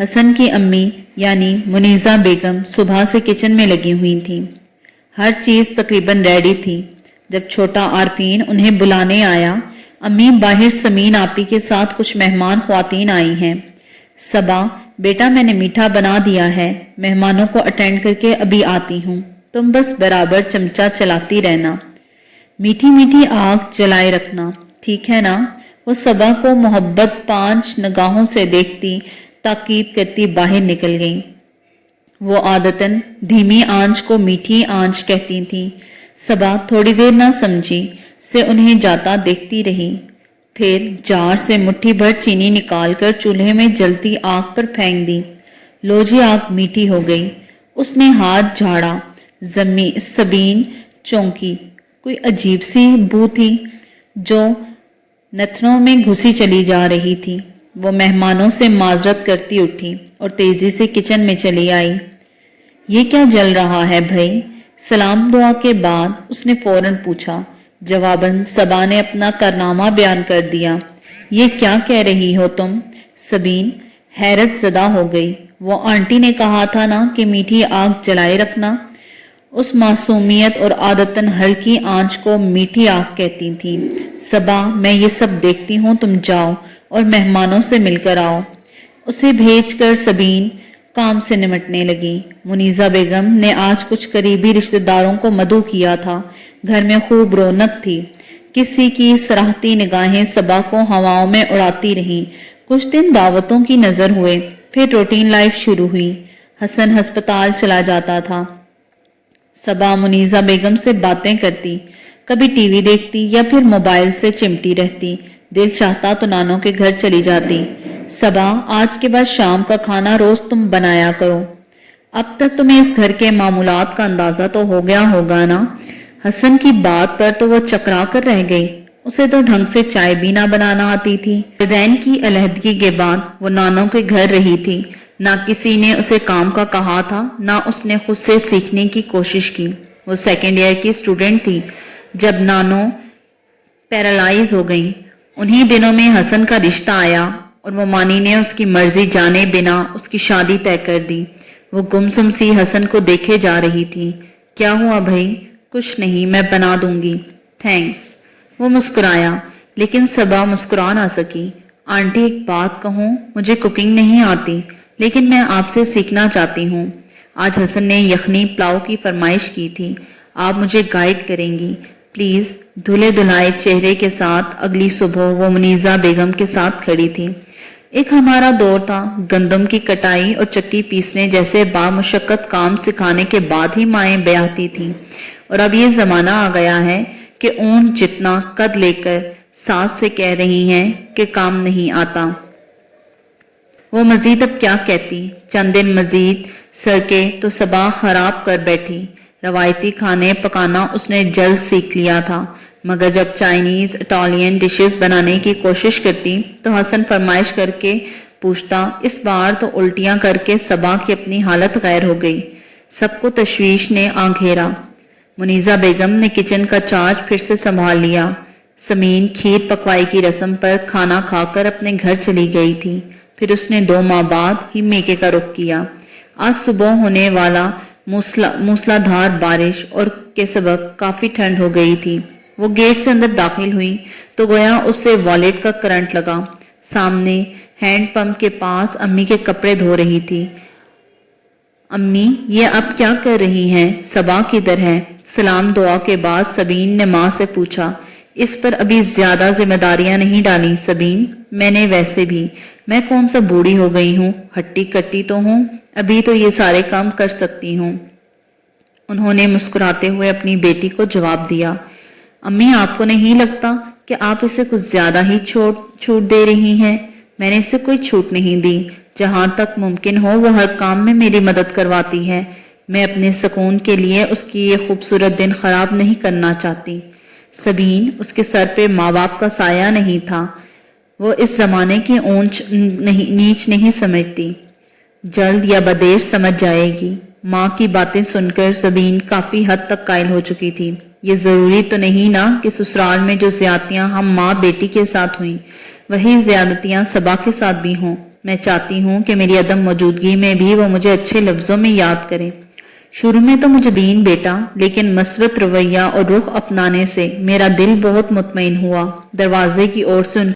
حسن کی امی یعنی منیزہ بیگم صبح سے کچن میں لگی ہوئی تھیں۔ ہر چیز تقریباً ریڈی تھی۔ جب چھوٹا عارفین انہیں بلانے آیا، امی باہر سمین آپی کے ساتھ کچھ مہمان خواتین آئی ہیں۔ صبا، بیٹا میں نے میٹھا بنا دیا ہے، مہمانوں کو اٹینڈ کر کے ابھی آتی ہوں، تم بس برابر چمچہ چلاتی رہنا، میٹھی میٹھی آنکھ جلائے رکھنا، ٹھیک ہے نا؟ وہ صبا کو محبت 5 نگاہوں سے دیکھتی تاکید کرتی باہر نکل گئیں۔ وہ عادتاً دھیمی آنچ کو میٹھی آنچ کہتی تھیں۔ صبا تھوڑی دیر نہ سمجھی سے انہیں جاتا دیکھتی رہی، پھر جار سے مٹھی بھر چینی نکال کر چولہے میں جلتی آگ پر پھینک دی۔ لو جی آگ میٹھی ہو گئی۔ اس نے ہاتھ جھاڑا۔ سبین چونکی، کوئی عجیب سی بو تھی جو نتنوں میں گھسی چلی جا رہی تھی۔ وہ مہمانوں سے معذرت کرتی اٹھی اور تیزی سے کچن میں چلی آئی۔ یہ کیا جل رہا ہے بھائی؟ سلام دعا کے بعد اس نے فوراً پوچھا۔ جواباً صبا نے اپنا کارنامہ بیان کر دیا۔ یہ کیا کہہ رہی ہو تم؟ سبین حیرت زدہ ہو گئی۔ وہ آنٹی نے کہا تھا نا کہ میٹھی آگ جلائے رکھنا۔ اس معصومیت اور عادتاً ہلکی آنچ کو میٹھی آگ کہتی تھی۔ صبا میں یہ سب دیکھتی ہوں، تم جاؤ اور مہمانوں سے مل کر آؤ۔ اسے بھیج کر سبین کام سے نمٹنے لگی۔ منیزہ بیگم نے آج کچھ قریبی رشتہ داروں کو مدعو کیا تھا۔ گھر میں خوب رونق تھی۔ کسی کی سراہتی نگاہیں صبا کو ہواؤں میں اڑاتی رہیں۔ کچھ دن دعوتوں کی نظر ہوئے، پھر روٹین لائف شروع ہوئی۔ حسن ہسپتال چلا جاتا تھا۔ صبا منیزہ بیگم سے باتیں کرتی، کبھی ٹی وی دیکھتی یا پھر موبائل سے چمٹی رہتی۔ دل چاہتا تو نانوں کے گھر چلی جاتی۔ صبا آج کے بعد شام کا کھانا روز تم بنایا کرو۔ اب تک تمہیں اس گھر کے معمولات کا اندازہ تو ہو گیا ہوگا نا؟ حسن کی بات پر تو وہ چکرا کر رہ گئی۔ اسے تو ڈھنگ سے چائے بھی نہ بنانا آتی تھی۔ والدین کی علیحدگی کے بعد وہ نانوں کے گھر رہی تھی۔ نہ کسی نے اسے کام کا کہا تھا، نہ اس نے خود سے سیکھنے کی کوشش کی۔ وہ 2nd ایئر کی اسٹوڈنٹ تھی جب نانوں پیرالائز ہو گئیں۔ انہی دنوں میں حسن کا رشتہ آیا اور ممانی نے اس کی مرضی جانے بنا اس کی شادی طے کر دی۔ وہ گمسم سی حسن کو دیکھے جا رہی تھی۔ کیا ہوا بھائی؟ کچھ نہیں، میں بنا دوں گی، تھینکس۔ وہ مسکرایا، لیکن صبا مسکرا نہ سکی۔ آنٹی ایک بات کہوں، مجھے کوکنگ نہیں آتی، لیکن میں آپ سے سیکھنا چاہتی ہوں۔ آج حسن نے یخنی پلاؤ کی فرمائش کی تھی، آپ مجھے گائیڈ کریں گی پلیز؟ دھلے دھلائے چہرے کے ساتھ اگلی صبح وہ منیزہ بیگم کے ساتھ کھڑی تھی۔ ایک ہمارا دور تھا، گندم کی کٹائی اور چکی پیسنے جیسے بامشقت کام سکھانے کے بعد ہی مائیں بیاہتی تھیں، اور اب یہ زمانہ آ گیا ہے کہ اونٹ جتنا قد لے کر ساس سے کہہ رہی ہیں کہ کام نہیں آتا۔ وہ مزید اب کیا کہتی؟ چند دن مزید سرکے تو صبا خراب کر بیٹھی۔ روایتی کھانے پکانا اس نے جلد سیکھ لیا تھا، مگر جب چائنیز اٹالین ڈشز بنانے کی کوشش کرتی تو حسن فرمائش کر کے پوچھتا۔ اس بار تو الٹیاں کر کے صبا کی اپنی حالت غیر ہو گئی۔ سب کو تشویش نے آ گھیرا۔ منیزہ بیگم نے کچن کا چارج پھر سے سنبھال لیا۔ سمین کھیر پکوائی کی رسم پر کھانا کھا کر اپنے گھر چلی گئی تھی۔ پھر اس نے 2 ماہ بعد ہی میکے کا رخ کیا۔ آج صبح ہونے والا موسلا دھار بارش اور کے سبب کافی ٹھنڈ ہو گئی تھی۔ وہ گیٹ سے اندر داخل ہوئی تو گویا اس سے والیٹ کا کرنٹ لگا۔ سامنے ہینڈ پمپ کے پاس امی کے کپڑے دھو رہی تھی۔ امی یہ اب کیا کر رہی ہیں؟ صبا کدھر ہے؟ سلام دعا کے بعد سبین نے ماں سے پوچھا۔ اس پر ابھی زیادہ ذمہ داریاں نہیں ڈالی سبین، میں نے ویسے بھی، میں کون سا بوڑھی ہو گئی ہوں، ہٹی کٹی تو ہوں، ابھی تو یہ سارے کام کر سکتی ہوں۔ انہوں نے مسکراتے ہوئے اپنی بیٹی کو جواب دیا۔ امی آپ کو نہیں لگتا کہ آپ اسے کچھ زیادہ ہی چھوٹ دے رہی ہیں؟ میں نے اسے کوئی چھوٹ نہیں دی، جہاں تک ممکن ہو وہ ہر کام میں میری مدد کرواتی ہے۔ میں اپنے سکون کے لیے اس کی یہ خوبصورت دن خراب نہیں کرنا چاہتی۔ سبین اس کے سر پہ ماں باپ کا سایہ نہیں تھا۔ وہ اس زمانے کی اونچ نیچ نہیں سمجھتی، جلد یا بدیر سمجھ جائے گی۔ ماں کی باتیں سن کر سبین کافی حد تک قائل ہو چکی تھی۔ یہ ضروری تو نہیں نا کہ سسرال میں جو زیادتیاں ہم ماں بیٹی کے ساتھ ہوئیں، وہی زیادتیاں صبا کے ساتھ بھی ہوں۔ میں چاہتی ہوں کہ میری عدم موجودگی میں بھی وہ مجھے اچھے لفظوں میں یاد کرے۔ شروع میں تو مجھے بین بیٹا، لیکن مثبت رویہ اور رخ اپنانے سے میرا دل بہت مطمئن ہوا۔ دروازے کی اور سے ان